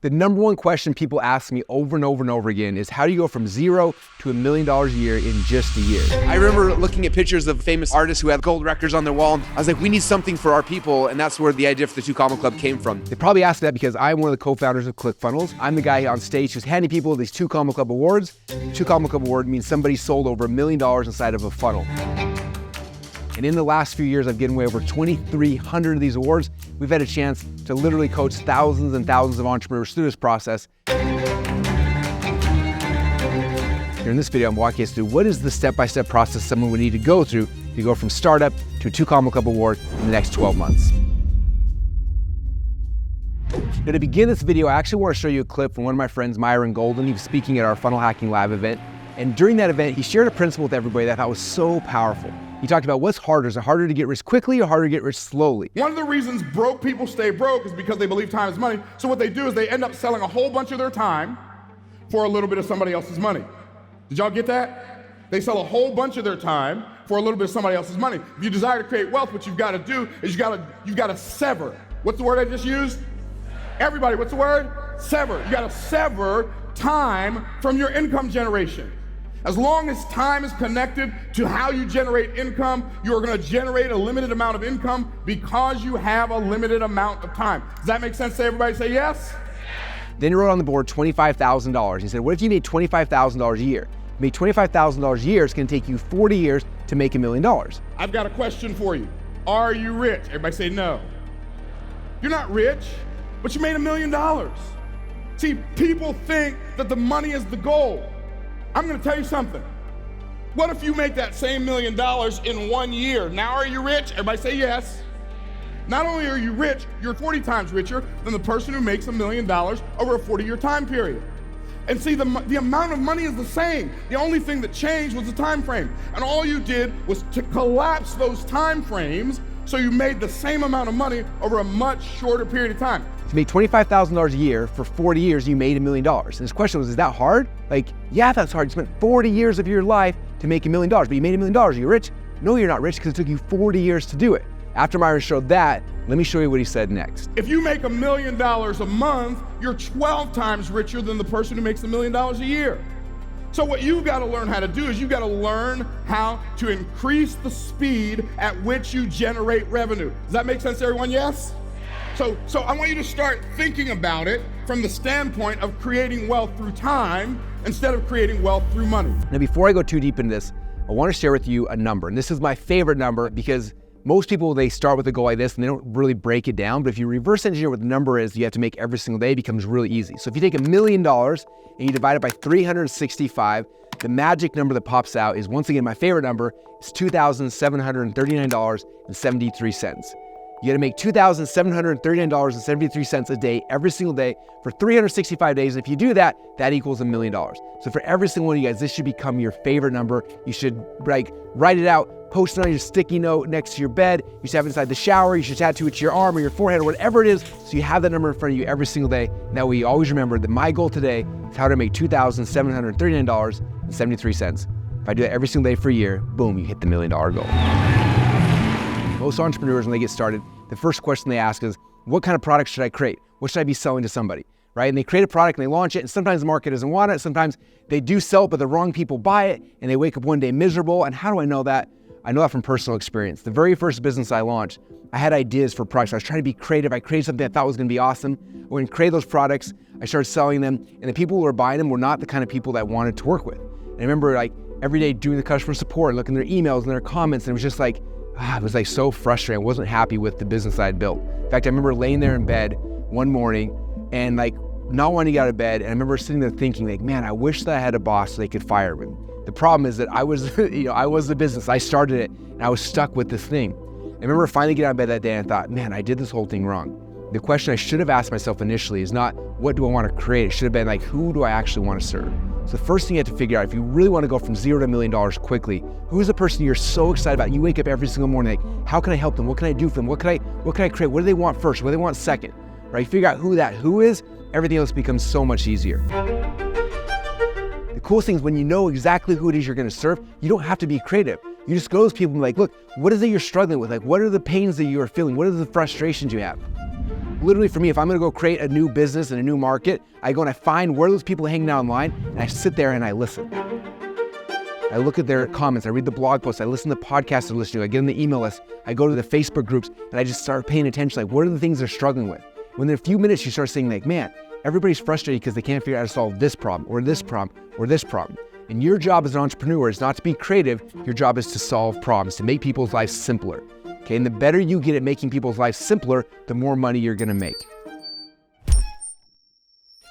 The number one question people ask me over and over and over again is how do you go from $0 to $1 million a year in just a year? I remember looking at pictures of famous artists who had gold records on their wall. I was like, we need something for our people. And that's where the idea for the 2 Comma Club came from. They probably asked that because I'm one of the co-founders of ClickFunnels. I'm the guy on stage who's handing people these 2 Comma Club awards. 2 Comma Club award means somebody sold over $1 million inside of a funnel. And in the last few years, I've given away over 2,300 of these awards. We've had a chance to literally coach thousands and thousands of entrepreneurs through this process. Here in this video, I'm walking us through what is the step-by-step process someone would need to go through to go from startup to a 2 Comma Club award in the next 12 months. Now to begin this video, I actually want to show you a clip from one of my friends, Myron Golden. He was speaking at our Funnel Hacking Lab event. And during that event, he shared a principle with everybody that I thought was so powerful. He talked about what's harder. Is it harder to get rich quickly or harder to get rich slowly? One of the reasons broke people stay broke is because they believe time is money. So what they do is they end up selling a whole bunch of their time for a little bit of somebody else's money. Did y'all get that? They sell a whole bunch of their time for a little bit of somebody else's money. If you desire to create wealth, what you've got to do is you've got to sever. What's the word I just used? Everybody, what's the word? Sever. You got to sever time from your income generation. As long as time is connected to how you generate income, you're going to generate a limited amount of income because you have a limited amount of time. Does that make sense to everybody? Say yes? Then he wrote on the board $25,000. He said, what if you made $25,000 a year? You made $25,000 a year, it's going to take you 40 years to make $1 million. I've got a question for you. Are you rich? Everybody say no. You're not rich, but you made $1 million. See, people think that the money is the goal. I'm going to tell you something. What if you make that same $1 million in 1 year? Now are you rich? Everybody say yes. Not only are you rich, you're 40 times richer than the person who makes $1 million over a 40-year time period. And see, the amount of money is the same. The only thing that changed was the time frame. And all you did was to collapse those time frames so you made the same amount of money over a much shorter period of time. You made $25,000 a year for 40 years, you made $1 million. And his question was, is that hard? Like, yeah, that's hard. You spent 40 years of your life to make $1 million, but you made $1 million. Are you rich? No, you're not rich because it took you 40 years to do it. After Myron showed that, let me show you what he said next. If you make $1 million a month, you're 12 times richer than the person who makes $1 million a year. So what you've got to learn how to do is you've got to learn how to increase the speed at which you generate revenue. Does that make sense to everyone? Yes? So I want you to start thinking about it from the standpoint of creating wealth through time instead of creating wealth through money. Now, before I go too deep into this, I want to share with you a number. And this is my favorite number because most people, they start with a goal like this and they don't really break it down. But if you reverse engineer what the number is you have to make every single day, it becomes really easy. So if you take $1 million and you divide it by 365, the magic number that pops out is, once again, my favorite number, is $2,739.73. You got to make $2,739.73 a day every single day for 365 days. And if you do that, that equals $1 million. So for every single one of you guys, this should become your favorite number. You should write it out, post it on your sticky note next to your bed. You should have it inside the shower. You should tattoo it to your arm or your forehead or whatever it is. So you have that number in front of you every single day. And that way you always remember that my goal today is how to make $2,739.73. If I do that every single day for a year, boom, you hit the $1 million goal. Most entrepreneurs, when they get started, the first question they ask is, what kind of product should I create? What should I be selling to somebody, right? And they create a product and they launch it, and sometimes the market doesn't want it. Sometimes they do sell it, but the wrong people buy it, and they wake up one day miserable. And how do I know that? I know that from personal experience. The very first business I launched, I had ideas for products. I was trying to be creative. I created something I thought was going to be awesome. When I created those products, I started selling them, and the people who were buying them were not the kind of people that I wanted to work with. And I remember every day doing the customer support, looking at their emails and their comments, and it was just it was so frustrating. I wasn't happy with the business I had built. In fact, I remember laying there in bed one morning and not wanting to get out of bed. And I remember sitting there thinking man, I wish that I had a boss so they could fire me. The problem is that I was, I was the business. I started it and I was stuck with this thing. I remember finally getting out of bed that day and I thought, man, I did this whole thing wrong. The question I should have asked myself initially is not, what do I want to create? It should have been who do I actually want to serve? So the first thing you have to figure out, if you really want to go from $0 to $1 million quickly, who is the person you're so excited about? You wake up every single morning how can I help them? What can I do for them? What can I create? What do they want first? What do they want second? Right? You figure out who is, everything else becomes so much easier. The coolest thing is when you know exactly who it is you're going to serve, you don't have to be creative. You just go to those people and look, what is it you're struggling with? What are the pains that you are feeling? What are the frustrations you have? Literally for me, if I'm gonna go create a new business in a new market, I go and I find where those people are hanging out online, and I sit there and I listen. I look at their comments, I read the blog posts, I listen to the podcasts they're listening to, I get on the email list, I go to the Facebook groups, and I just start paying attention, like what are the things they're struggling with? When in a few minutes you start saying like, man, everybody's frustrated because they can't figure out how to solve this problem, or this problem, or this problem. And your job as an entrepreneur is not to be creative, your job is to solve problems, to make people's lives simpler. Okay, and the better you get at making people's lives simpler, the more money you're gonna make.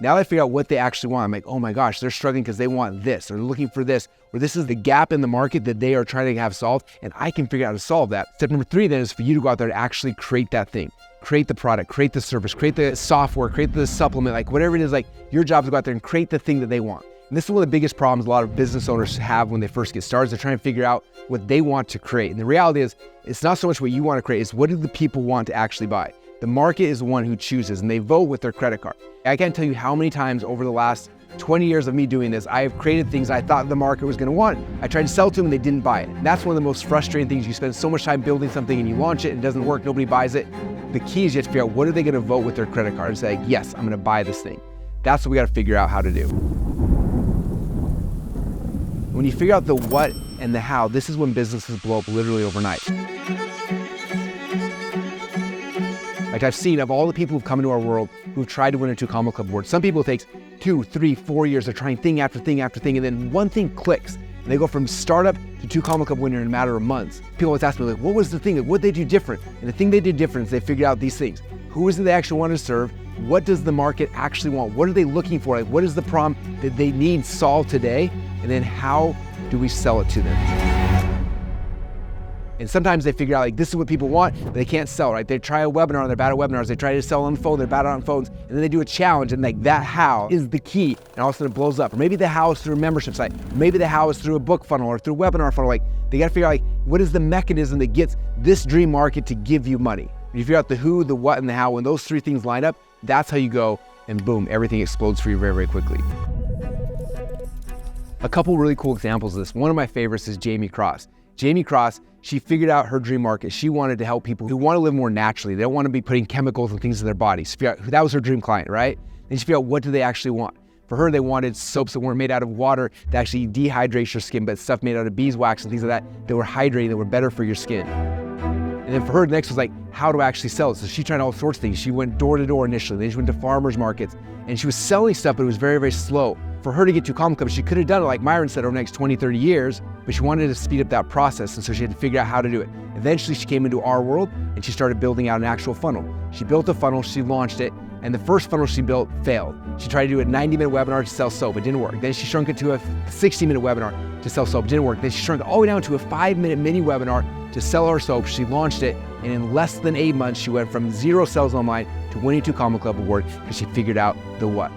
Now that I figure out what they actually want, I'm like, oh my gosh, they're struggling because they want this, or they're looking for this, or this is the gap in the market that they are trying to have solved, and I can figure out how to solve that. Step number 3 then is for you to go out there and actually create that thing. Create the product, create the service, create the software, create the supplement, like whatever it is, like your job is to go out there and create the thing that they want. And this is one of the biggest problems a lot of business owners have when they first get started. They're trying to figure out what they want to create. And the reality is, it's not so much what you want to create, it's what do the people want to actually buy. The market is the one who chooses, and they vote with their credit card. I can't tell you how many times over the last 20 years of me doing this, I have created things I thought the market was going to want. I tried to sell to them and they didn't buy it. And that's one of the most frustrating things. You spend so much time building something and you launch it and it doesn't work, nobody buys it. The key is you have to figure out what are they going to vote with their credit card and say, yes, I'm going to buy this thing. That's what we got to figure out how to do. When you figure out the what and the how, this is when businesses blow up literally overnight. Like I've seen of all the people who've come into our world who've tried to win a 2 Comma Club award, some people it takes 2, 3, 4 years of trying thing after thing after thing, and then one thing clicks, and they go from startup to 2 Comma Club winner in a matter of months. People always ask me, like, what was the thing? Like, what did they do different? And the thing they did different is they figured out these things. Who is it they actually want to serve? What does the market actually want? What are they looking for? Like, what is the problem that they need solved today? And then how do we sell it to them? And sometimes they figure out like this is what people want, but they can't sell, right? They try a webinar, they're bad at webinars. They try to sell on the phone, they're bad on phones. And then they do a challenge and like that how is the key. And all of a sudden it blows up. Or maybe the how is through a membership site. Maybe the how is through a book funnel or through a webinar funnel. Like they got to figure out like what is the mechanism that gets this dream market to give you money. When you figure out the who, the what, and the how, when those 3 things line up, that's how you go and boom, everything explodes for you very, very quickly. A couple really cool examples of this. One of my favorites is Jamie Cross. Jamie Cross, she figured out her dream market. She wanted to help people who want to live more naturally. They don't want to be putting chemicals and things in their bodies. That was her dream client, right? Then she figured out what do they actually want. For her, they wanted soaps that weren't made out of water that actually dehydrates your skin, but stuff made out of beeswax and things like that were hydrating, that were better for your skin. And then for her, next was like, how do I actually sell it? So she tried all sorts of things. She went door to door initially. Then she went to farmers markets and she was selling stuff, but it was very, very slow. For her to get to 2 Comma Club, she could have done it like Myron said over the next 20, 30 years, but she wanted to speed up that process. And so she had to figure out how to do it. Eventually she came into our world and she started building out an actual funnel. She built a funnel, she launched it, and the first funnel she built failed. She tried to do a 90-minute webinar to sell soap, it didn't work. Then she shrunk it to a 60-minute webinar to sell soap, it didn't work. Then she shrunk it all the way down to a 5-minute mini webinar to sell her soap. She launched it, and in less than 8 months, she went from 0 sales online to winning 2 Comma Club award because she figured out the what.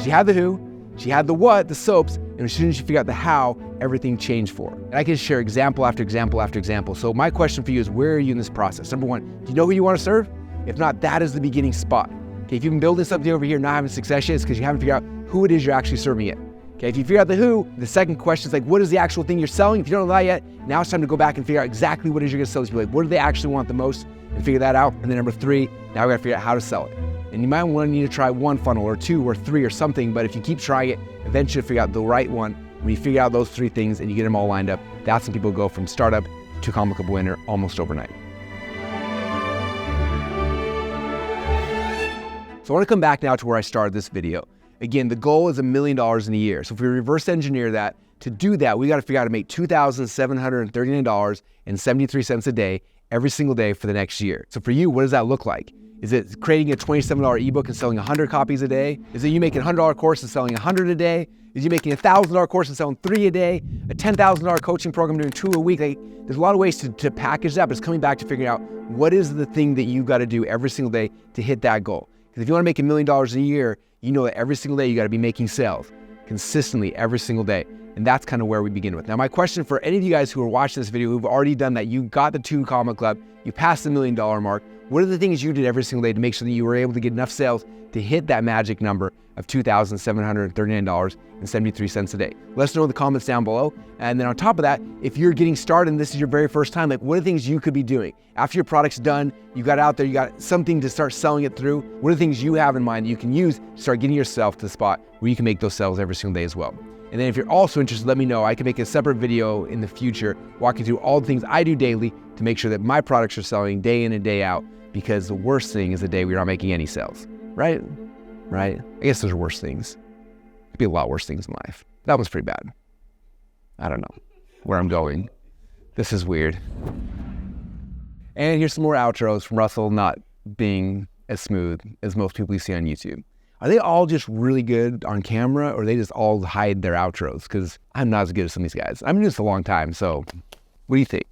She had the who, she had the what, the soaps, and as soon as she figured out the how, everything changed for her. And I can share example after example after example. So my question for you is, where are you in this process? Number 1, do you know who you want to serve? If not, that is the beginning spot. Okay, if you've been building something over here not having success yet, it's because you haven't figured out who it is you're actually serving yet. Okay, if you figure out the who, the second question is like, what is the actual thing you're selling? If you don't know that yet, now it's time to go back and figure out exactly what it is you're gonna sell. Like, what do they actually want the most? And figure that out. And then number 3, now we gotta figure out how to sell it. And you might need to try 1 funnel or 2 or 3 or something, but if you keep trying it, eventually you'll figure out the right one. When you figure out those 3 things and you get them all lined up, that's when people go from startup to 2 Comma Club winner almost overnight. So I want to come back now to where I started this video. Again, the goal is $1 million in a year. So if we reverse engineer that, to do that, we got to figure out how to make $2,739.73 a day every single day for the next year. So for you, what does that look like? Is it creating a $27 ebook and selling 100 copies a day? Is it you making a $100 course and selling 100 a day? Is you making a $1,000 course and selling 3 a day? A $10,000 coaching program doing 2 a week? Like, there's a lot of ways to package that, but it's coming back to figuring out what is the thing that you got to do every single day to hit that goal. Because if you want to make $1 million a year, you know that every single day you got to be making sales consistently every single day. And that's kind of where we begin with. Now, my question for any of you guys who are watching this video, who've already done that, you got the 2 Comma Club, you passed the $1 million mark. What are the things you did every single day to make sure that you were able to get enough sales to hit that magic number of $2,739.73 a day. Let us know in the comments down below. And then on top of that, if you're getting started and this is your very first time, like what are the things you could be doing? After your product's done, you got out there, you got something to start selling it through. What are the things you have in mind that you can use to start getting yourself to the spot where you can make those sales every single day as well? And then if you're also interested, let me know. I can make a separate video in the future walking through all the things I do daily to make sure that my products are selling day in and day out, because the worst thing is the day we're not making any sales, right? Right? I guess there's worse things. Could be a lot worse things in life. That one's pretty bad. I don't know where I'm going. This is weird. And here's some more outros from Russell not being as smooth as most people you see on YouTube. Are they all just really good on camera, or they just all hide their outros? Because I'm not as good as some of these guys. I've been doing this a long time, so what do you think?